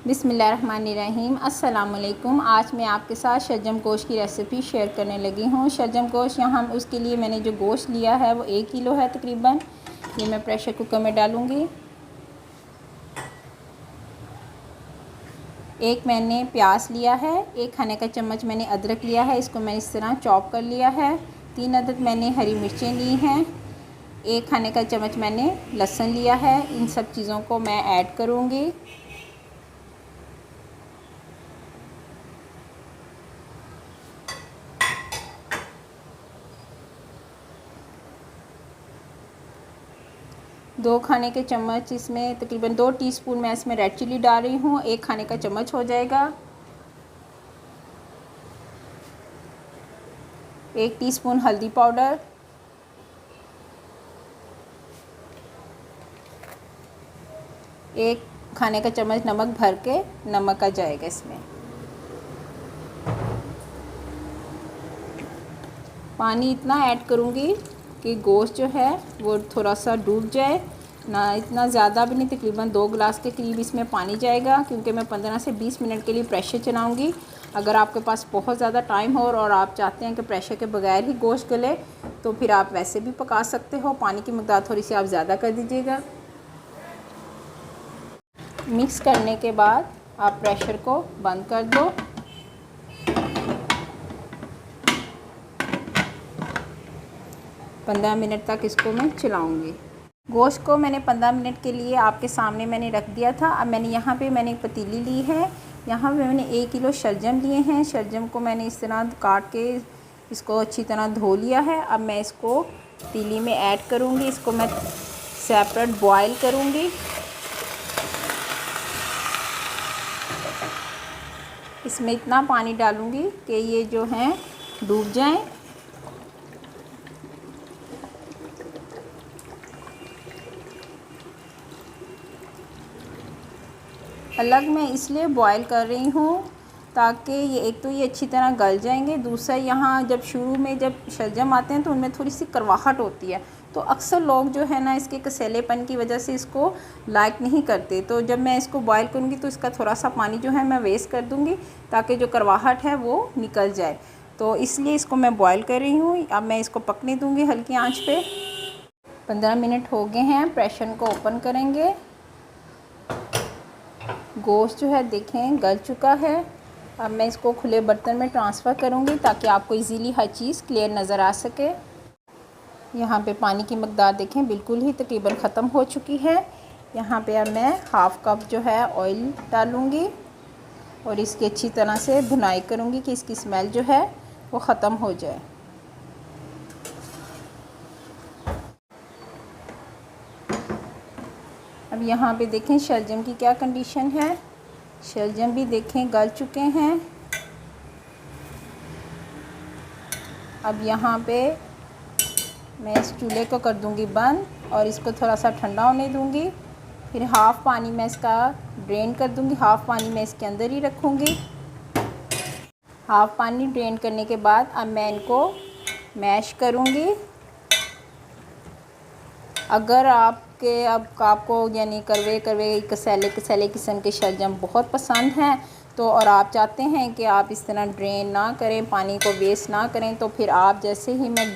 बिस्मिल्लाहिर्रहमानिर्रहीम। अस्सलाम वालेकुम। आज मैं आपके साथ शलजम गोश्त की रेसिपी शेयर करने लगी हूँ। शलजम गोश्त यहाँ उसके लिए मैंने जो गोश्त लिया है वो 1 किलो है तकरीबन। ये मैं प्रेशर कुकर में डालूँगी। एक मैंने प्याज लिया है, 1 खाने का चम्मच मैंने अदरक लिया है, इसको मैंने इस तरह चॉप कर लिया है। 3 अदद मैंने हरी मिर्चें ली हैं। 1 खाने का चम्मच मैंने लहसुन लिया है। इन सब चीज़ों को मैं ऐड करूँगी। दो खाने के चम्मच इसमें तकरीबन 2 टीस्पून मैं इसमें रेड चिली डाल रही हूँ। 1 खाने का चम्मच हो जाएगा। 1 टीस्पून हल्दी पाउडर, 1 खाने का चम्मच नमक भर के नमक आ जाएगा इसमें। पानी इतना ऐड करूँगी कि गोश्त जो है वो थोड़ा सा डूब जाए, ना इतना ज़्यादा भी नहीं, तकरीबन 2 गिलास के करीब इसमें पानी जाएगा, क्योंकि मैं 15 से 20 मिनट के लिए प्रेशर चलाऊँगी। अगर आपके पास बहुत ज़्यादा टाइम हो और आप चाहते हैं कि प्रेशर के बगैर ही गोश्त गले, तो फिर आप वैसे भी पका सकते हो। पानी की मकदार थोड़ी सी आप ज़्यादा कर दीजिएगा। मिक्स करने के बाद आप प्रेशर को बंद कर दो। पंद्रह मिनट तक इसको मैं चलाऊँगी। गोश्त को मैंने 15 मिनट के लिए आपके सामने मैंने रख दिया था। अब मैंने यहाँ पे मैंने एक पतीली ली है। यहाँ पे मैंने 1 किलो शलजम लिए हैं। शलजम को मैंने इस तरह काट के इसको अच्छी तरह धो लिया है। अब मैं इसको पतीली में ऐड करूँगी। इसको मैं सेपरेट बॉयल करूँगी। इसमें इतना पानी डालूँगी कि ये जो हैं डूब जाएँ। अलग मैं इसलिए बॉयल कर रही हूँ ताकि ये एक तो ये अच्छी तरह गल जाएंगे, दूसरा यहाँ जब शुरू में जब शलजम आते हैं तो उनमें थोड़ी सी करवाहट होती है, तो अक्सर लोग जो है ना इसके कसेलेपन की वजह से इसको लाइक नहीं करते। तो जब मैं इसको बॉयल करूँगी तो इसका थोड़ा सा पानी जो है मैं वेस्ट कर दूँगी ताकि जो करवाहट है वो निकल जाए। तो इसलिए इसको मैं बॉयल कर रही हूँ। अब मैं इसको पकने दूँगी हल्की आँच पर। 15 मिनट हो गए हैं। प्रेशर को ओपन करेंगे। गोश्त जो है देखें गल चुका है। अब मैं इसको खुले बर्तन में ट्रांसफ़र करूँगी ताकि आपको इजीली हर चीज़ क्लियर नज़र आ सके। यहाँ पे पानी की मकदार देखें बिल्कुल ही तकरीबन ख़त्म हो चुकी है। यहाँ पे अब मैं हाफ़ कप जो है ऑयल डालूँगी और इसकी अच्छी तरह से भुनाई करूँगी कि इसकी स्मेल जो है वो ख़त्म हो जाए। अब यहाँ पे देखें शलजम की क्या कंडीशन है। शलजम भी देखें गल चुके हैं। अब यहाँ पे मैं इस चूल्हे को कर दूँगी बंद और इसको थोड़ा सा ठंडा होने दूँगी। फिर हाफ़ पानी मैं इसका ड्रेन कर दूँगी, हाफ़ पानी मैं इसके अंदर ही रखूँगी। हाफ़ पानी ड्रेन करने के बाद अब मैं इनको मैश करूँगी। अगर आपको यानी करवे कसेले किस्म के शलजम बहुत पसंद हैं तो और आप चाहते हैं कि आप इस तरह ड्रेन ना करें, पानी को वेस्ट ना करें, तो फिर आप जैसे ही मैं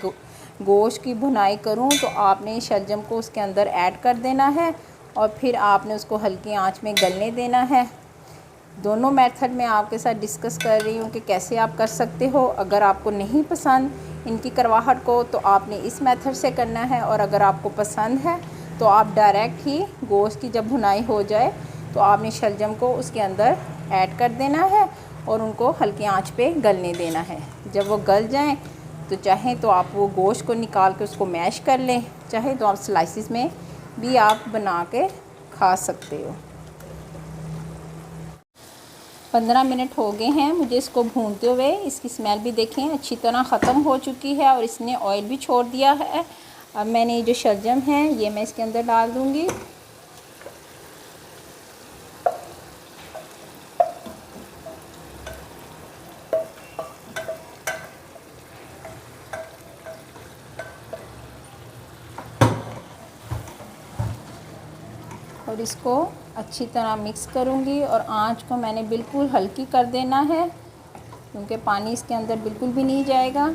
गोश्त की भुनाई करूं तो आपने शलजम को उसके अंदर ऐड कर देना है और फिर आपने उसको हल्की आंच में गलने देना है। दोनों मेथड मैं आपके साथ डिस्कस कर रही हूँ कि कैसे आप कर सकते हो। अगर आपको नहीं पसंद इनकी करवाहट को तो आपने इस मेथड से करना है, और अगर आपको पसंद है तो आप डायरेक्ट ही गोश्त की जब भुनाई हो जाए तो आपने शलजम को उसके अंदर ऐड कर देना है और उनको हल्की आंच पे गलने देना है। जब वो गल जाएं तो चाहें तो आप वो गोश्त को निकाल के उसको मैश कर लें, चाहे तो आप स्लाइसिस में भी आप बना के खा सकते हो। 15 मिनट हो गए हैं मुझे इसको भूनते हुए। इसकी स्मेल भी देखें अच्छी तरह ख़त्म हो चुकी है और इसने ऑयल भी छोड़ दिया है। अब मैंने ये जो शलजम है ये मैं इसके अंदर डाल दूँगी। और इसको अच्छी तरह मिक्स करूँगी और आंच को मैंने बिल्कुल हल्की कर देना है, क्योंकि पानी इसके अंदर बिल्कुल भी नहीं जाएगा।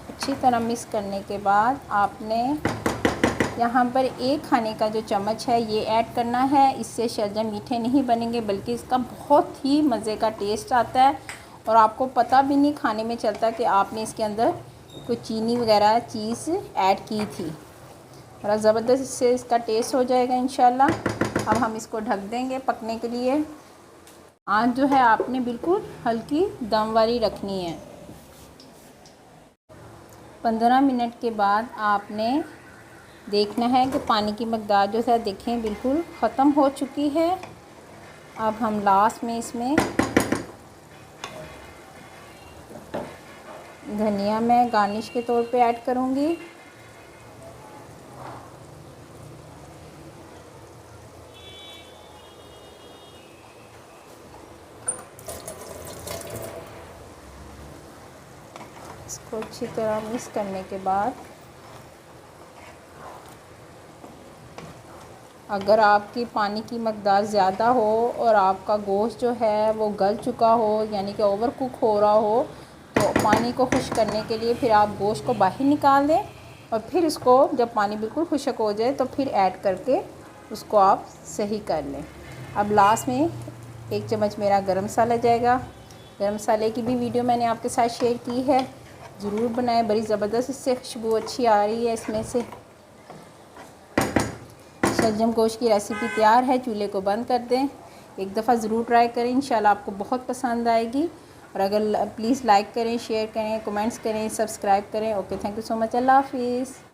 अच्छी तरह मिक्स करने के बाद आपने यहाँ पर 1 खाने का जो चम्मच है ये ऐड करना है। इससे शलजम मीठे नहीं बनेंगे, बल्कि इसका बहुत ही मज़े का टेस्ट आता है और आपको पता भी नहीं खाने में चलता कि आपने इसके अंदर कोई चीनी वगैरह चीज़ ऐड की थी। बड़ा ज़बरदस्त इससे इसका टेस्ट हो जाएगा इंशाल्लाह। अब हम इसको ढक देंगे पकने के लिए। आंच जो है आपने बिल्कुल हल्की दम वाली रखनी है। 15 मिनट के बाद आपने देखना है कि पानी की मकदार जो है देखें बिल्कुल ख़त्म हो चुकी है। अब हम लास्ट में इसमें धनिया मैं गार्निश के तौर पे ऐड करूँगी। इसको अच्छी तरह मिक्स करने के बाद अगर आपकी पानी की मकदार ज़्यादा हो और आपका गोश्त जो है वो गल चुका हो, यानी कि ओवर कुक हो रहा हो, तो पानी को खुश्क करने के लिए फिर आप गोश्त को बाहर निकाल दें और फिर इसको जब पानी बिल्कुल खुश्क हो जाए तो फिर ऐड करके उसको आप सही कर लें। अब लास्ट में 1 चम्मच मेरा गरम मसाला जाएगा। गरम मसाले की भी वीडियो मैंने आपके साथ शेयर की है, ज़रूर बनाएं। बड़ी ज़बरदस्त इससे खुशबू अच्छी आ रही है इसमें से। शलजम गोश्त की रेसिपी तैयार है। चूल्हे को बंद कर दें, एक दफ़ा ज़रूर ट्राई करें, इंशाल्लाह आपको बहुत पसंद आएगी। और अगर प्लीज़ लाइक करें, शेयर करें, कमेंट्स करें, सब्सक्राइब करें। Okay, thank you so much. अल्लाह हाफ़िज़।